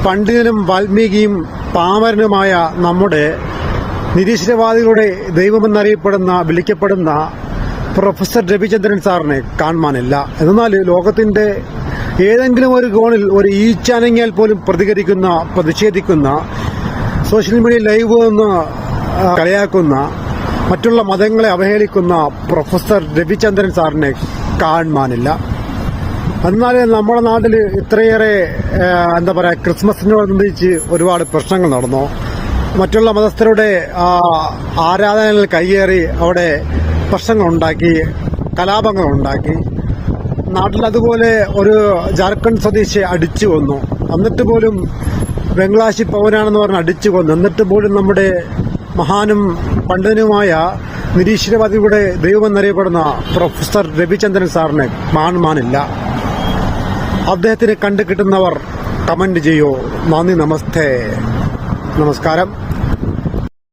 പണ്ഡിതനും വാൽമീകിയും പാമരനുമായ നമ്മുടെ നിരീശ്വരവാദികളുടെ ദൈവമെന്നറിയപ്പെടുന്ന വിളിക്കപ്പെടുന്ന പ്രൊഫസർ രവിചന്ദ്രൻ സാറിനെ കാണുവാനില്ല. എന്നാൽ ലോകത്തിന്റെ ഏതെങ്കിലും ഒരു കോണിൽ ഒരു ഈച്ചാനങ്ങിയാൽ പോലും പ്രതിഷേധിക്കുന്ന സോഷ്യൽ മീഡിയ ലൈവ് എന്ന് കളിയാക്കുന്ന മറ്റുള്ള മതങ്ങളെ അവഹേളിക്കുന്ന പ്രൊഫസർ രവിചന്ദ്രൻ സാറിനെ കാണുവാനില്ല. എന്നാൽ നമ്മുടെ നാട്ടിൽ ഇത്രയേറെ ക്രിസ്മസിനോടനുബന്ധിച്ച് ഒരുപാട് പ്രശ്നങ്ങൾ നടന്നു. മറ്റുള്ള മതസ്ഥരുടെ ആരാധനകൾ കയ്യേറി അവിടെ പ്രശ്നങ്ങളുണ്ടാക്കി, കലാപങ്ങളുണ്ടാക്കി. നാട്ടിൽ അതുപോലെ ഒരു ജാർഖണ്ഡ് സ്വദേശിയെ അടിച്ചു കൊന്നു. എന്നിട്ട് പോലും ബംഗ്ലാദേശി പൗരനാണെന്ന് പറഞ്ഞ് അടിച്ചു കൊന്നു. എന്നിട്ട് പോലും നമ്മുടെ മഹാനും പണ്ഡിതനുമായ നിരീശ്വരവാദികളുടെ ദൈവമെന്നറിയപ്പെടുന്ന പ്രൊഫസർ രവിചന്ദ്രൻ സാറിനെ കാണുവാനില്ല. അദ്ദേഹത്തിന് കണ്ടു കിട്ടുന്നവർ കമന്റ് ചെയ്യൂ. നന്ദി, നമസ്തേ, നമസ്കാരം.